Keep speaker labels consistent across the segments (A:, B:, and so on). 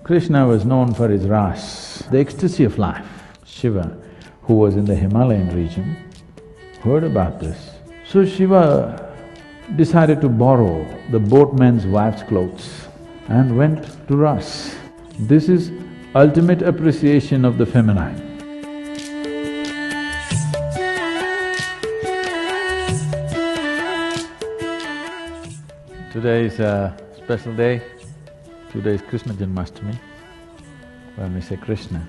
A: Krishna was known for his Raas, the ecstasy of life. Shiva, who was in the Himalayan region, heard about this. So Shiva decided to borrow the boatman's wife's clothes and went to Raas. This is ultimate appreciation of the feminine. Today is a special day. Today is Krishna Janmashtami. When we say Krishna,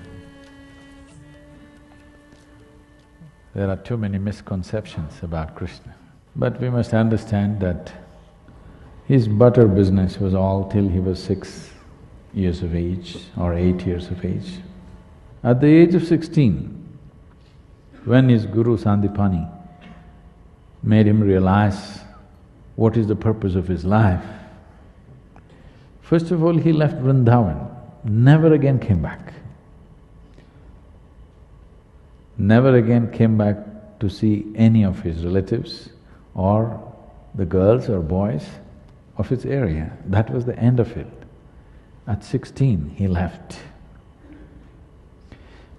A: there are too many misconceptions about Krishna. But we must understand that his butter business was all till he was 6 years of age or 8 years of age. At the age of 16, when his guru Sandipani made him realize what is the purpose of his life, first of all he left Vrindavan, never again came back. Never again came back to see any of his relatives or the girls or boys of his area. That was the end of it. At 16, he left.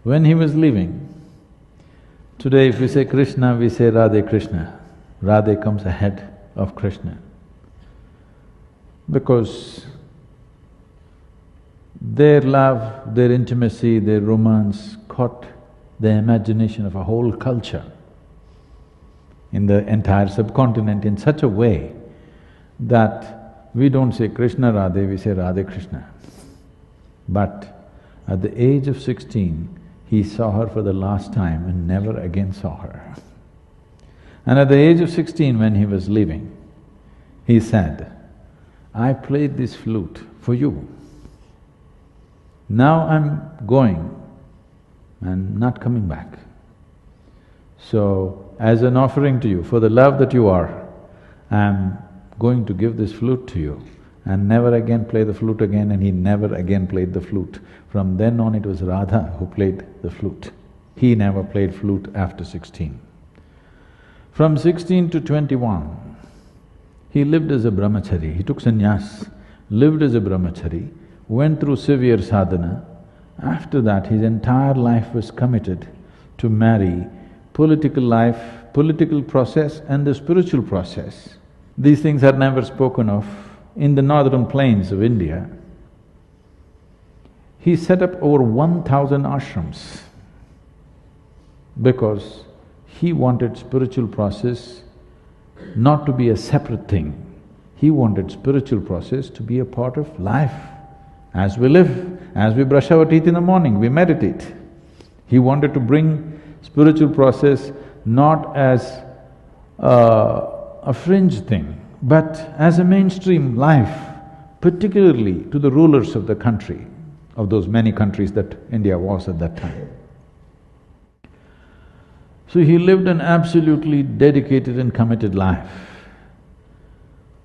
A: When he was leaving, today if we say Krishna, we say Radhe Krishna. Radhe comes ahead of Krishna. Because their love, their intimacy, their romance caught the imagination of a whole culture in the entire subcontinent in such a way that we don't say Krishna Radhe, we say Radhe Krishna. But at the age of 16, he saw her for the last time and never again saw her. And at the age of 16, when he was leaving, he said, "I played this flute for you. Now I'm going and not coming back. So, as an offering to you, for the love that you are, I'm going to give this flute to you and never again play the flute again," and he never again played the flute. From then on it was Radha who played the flute. He never played flute after 16. From 16 to 21, he lived as a brahmachari. He took sannyas, lived as a brahmachari, went through severe sadhana. After that, his entire life was committed to marry political life, political process and the spiritual process. These things are never spoken of. In the northern plains of India, he set up over 1,000 ashrams because he wanted spiritual process not to be a separate thing. He wanted spiritual process to be a part of life. As we live, as we brush our teeth in the morning, we meditate. He wanted to bring spiritual process not as a fringe thing, but as a mainstream life, particularly to the rulers of the country, of those many countries that India was at that time. So he lived an absolutely dedicated and committed life.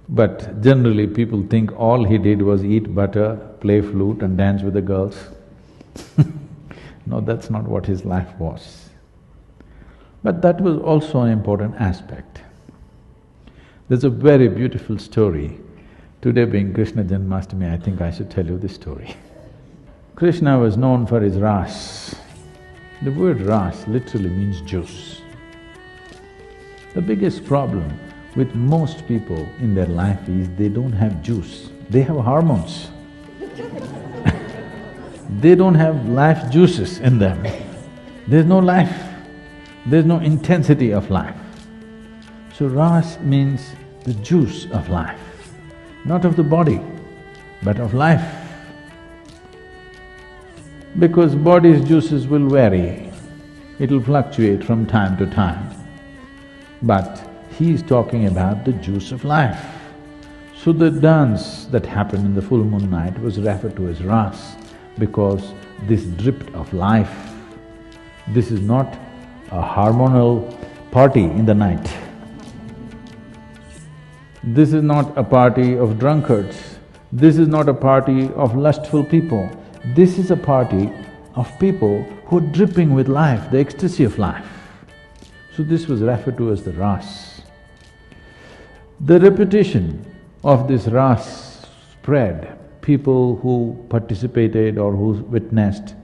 A: But generally people think all he did was eat butter, play flute and dance with the girls. No, that's not what his life was. But that was also an important aspect. There's a very beautiful story. Today being Krishna Janmashtami, I think I should tell you this story. Krishna was known for his Raas. The word Raas literally means juice. The biggest problem with most people in their life is they don't have juice, they have hormones. They don't have life juices in them. There's no life, there's no intensity of life. So Raas means the juice of life, not of the body, but of life. Because body's juices will vary, it'll fluctuate from time to time. But he is talking about the juice of life. So the dance that happened in the full moon night was referred to as Raas because this dripped of life. This is not a hormonal party in the night. This is not a party of drunkards. This is not a party of lustful people. This is a party of people who are dripping with life, the ecstasy of life. So this was referred to as the Raas. The repetition of this Raas spread people who participated or who witnessed,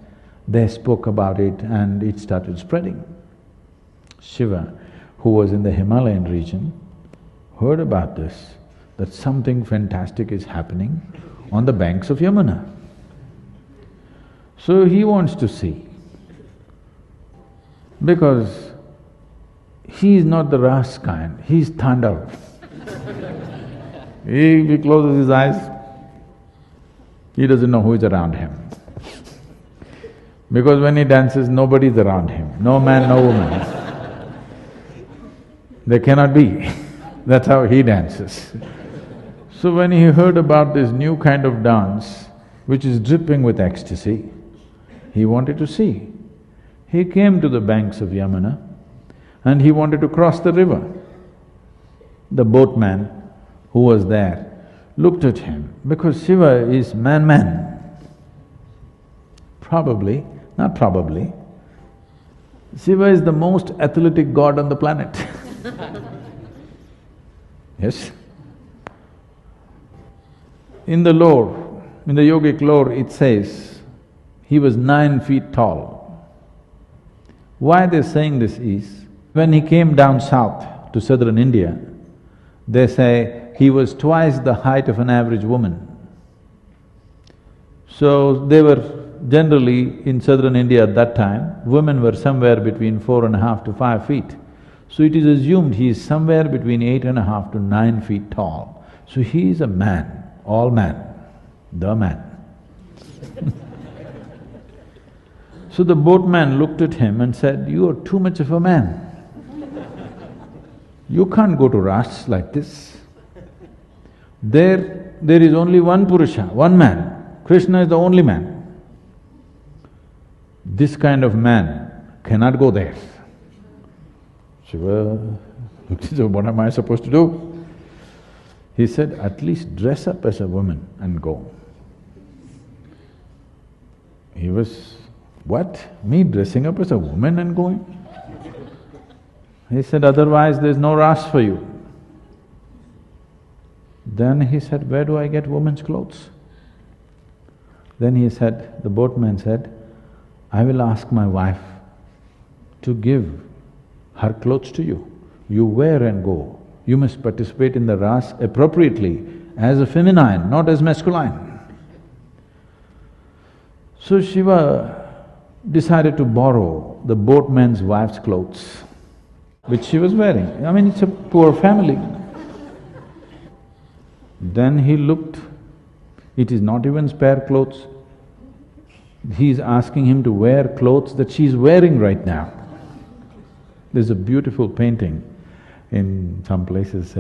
A: they spoke about it and it started spreading. Shiva, who was in the Himalayan region, heard about this, that something fantastic is happening on the banks of Yamuna. So he wants to see, because he is not the Raas kind, he is Tandav. He closes his eyes, he doesn't know who is around him. Because when he dances, nobody is around him, no man, no woman. They cannot be, that's how he dances. So when he heard about this new kind of dance, which is dripping with ecstasy, he wanted to see. He came to the banks of Yamuna and he wanted to cross the river. The boatman who was there looked at him, because Shiva is man. Probably, not probably, Shiva is the most athletic god on the planet. Yes? In the lore, in the yogic lore, it says he was 9 feet tall. Why they're saying this is, when he came down south to southern India, they say he was twice the height of an average woman. So they were generally, in southern India at that time, women were somewhere between 4.5 to 5 feet. So it is assumed he is somewhere between 8.5 to 9 feet tall. So he is a man, all man, the man. So the boatman looked at him and said, "You are too much of a man. You can't go to Raas like this. There is only one Purusha, one man. Krishna is the only man. This kind of man cannot go there." Shiva looked and said, "What am I supposed to do?" He said, "At least dress up as a woman and go." He was, "What? Me dressing up as a woman and going?" He said, "Otherwise there's no Raas for you." Then he said, "Where do I get women's clothes?" Then he said, the boatman said, "I will ask my wife to give her clothes to you. You wear and go. You must participate in the Raas appropriately, as a feminine, not as masculine." So Shiva decided to borrow the boatman's wife's clothes, which she was wearing. I mean, it's a poor family. Then he looked, it is not even spare clothes. He is asking him to wear clothes that she is wearing right now. There's a beautiful painting in some places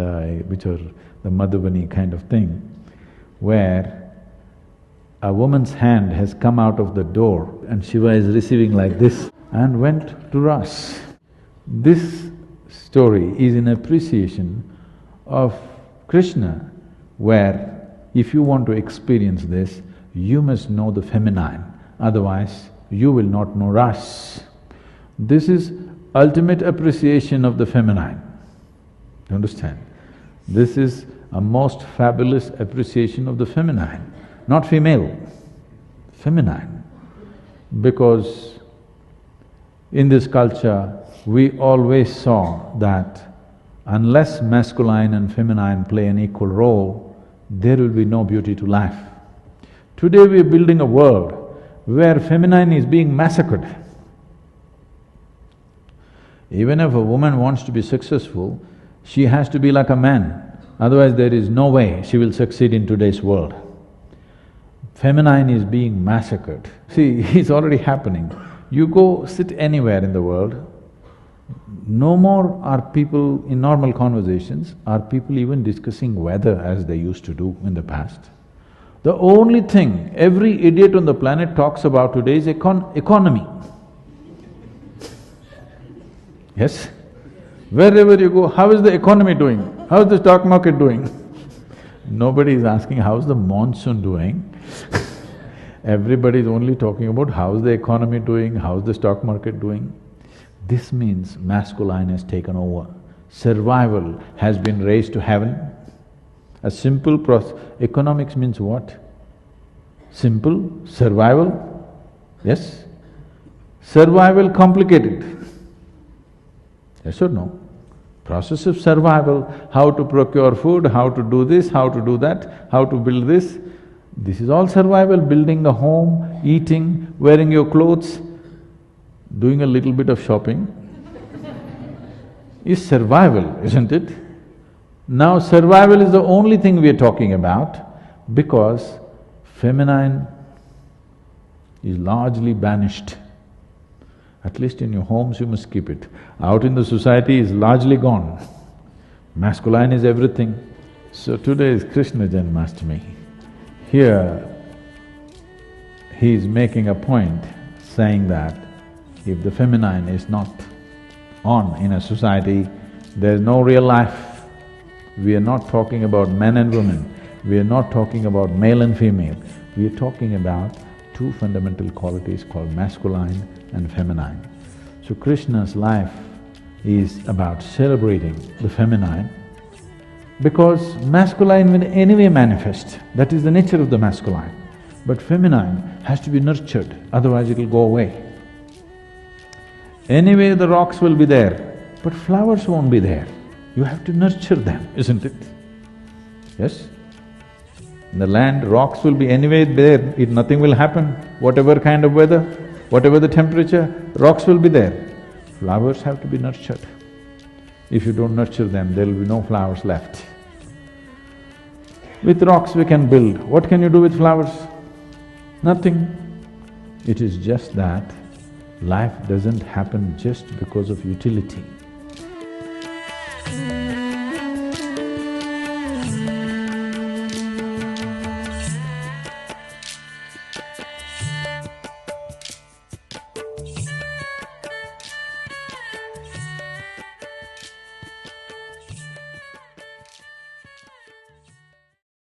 A: which are the Madhubani kind of thing, where a woman's hand has come out of the door and Shiva is receiving like this and went to Raas. This story is in appreciation of Krishna, where if you want to experience this, you must know the feminine, otherwise you will not know Raas. This is ultimate appreciation of the feminine, you understand? This is a most fabulous appreciation of the feminine, not female, feminine. Because in this culture, we always saw that unless masculine and feminine play an equal role, there will be no beauty to life. Today we are building a world where feminine is being massacred. Even if a woman wants to be successful, she has to be like a man, otherwise there is no way she will succeed in today's world. Feminine is being massacred. See, it's already happening. You go sit anywhere in the world, no more are people in normal conversations, are people even discussing weather as they used to do in the past. The only thing every idiot on the planet talks about today is economy. Yes? Wherever you go, how is the economy doing? How is the stock market doing? Nobody is asking how's the monsoon doing. Everybody is only talking about how's the economy doing, how's the stock market doing. This means masculine has taken over. Survival has been raised to heaven. A simple process. Economics means what? Simple, survival, yes? Survival complicated, yes or no? Process of survival, how to procure food, how to do this, how to do that, how to build this. This is all survival, building a home, eating, wearing your clothes, doing a little bit of shopping is survival, isn't it? Now survival is the only thing we are talking about because feminine is largely banished. At least in your homes you must keep it. Out in the society is largely gone. Masculine is everything. So today is Krishna Janmashtami. Here, he is making a point saying that if the feminine is not on in a society, there is no real life. We are not talking about men and women, we are not talking about male and female, we are talking about two fundamental qualities called masculine and feminine. So Krishna's life is about celebrating the feminine because masculine will anyway manifest, that is the nature of the masculine. But feminine has to be nurtured, otherwise it'll go away. Anyway the rocks will be there, but flowers won't be there. You have to nurture them, isn't it? Yes? In the land, rocks will be anyway there, nothing will happen. Whatever kind of weather, whatever the temperature, rocks will be there. Flowers have to be nurtured. If you don't nurture them, there will be no flowers left. With rocks we can build. What can you do with flowers? Nothing. It is just that life doesn't happen just because of utility.